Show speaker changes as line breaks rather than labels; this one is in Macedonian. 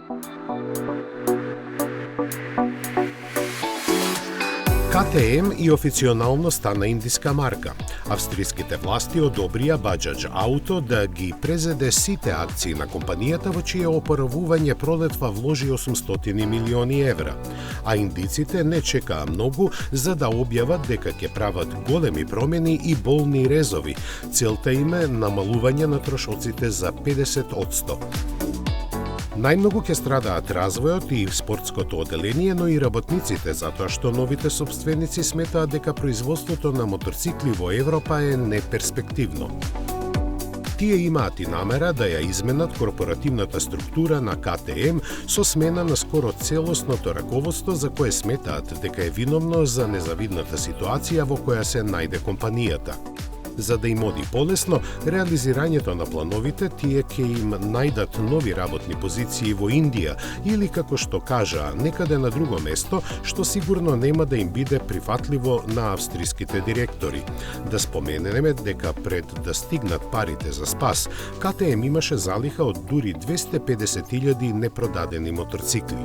КТМ и официјално стана индиска марка. Австриските власти одобрија Bajaj Auto да ги презеде сите акции на компанијата во чие опоравување пролетва вложи 800 милиони евра. А индиците не чекаа многу за да објават дека ќе прават големи промени и болни резови. Целта им е намалување на трошоците за 50%. Најмногу ќе страдаат развојот и спортското оделение, но и работниците, затоа што новите сопственици сметаат дека производството на моторцикли во Европа е неперспективно. Тие имаат и намера да ја изменат корпоративната структура на КТМ со смена на скоро целосното раководство за кое сметаат дека е виновно за незавидната ситуација во која се најде компанијата. За да им оди полесно, реализирањето на плановите тие ќе им најдат нови работни позиции во Индија или, како што кажаа, некаде на друго место, што сигурно нема да им биде прифатливо на австриските директори. Да споменеме дека пред да стигнат парите за спас, КТМ имаше залиха од дури 250.000 непродадени моторцикли.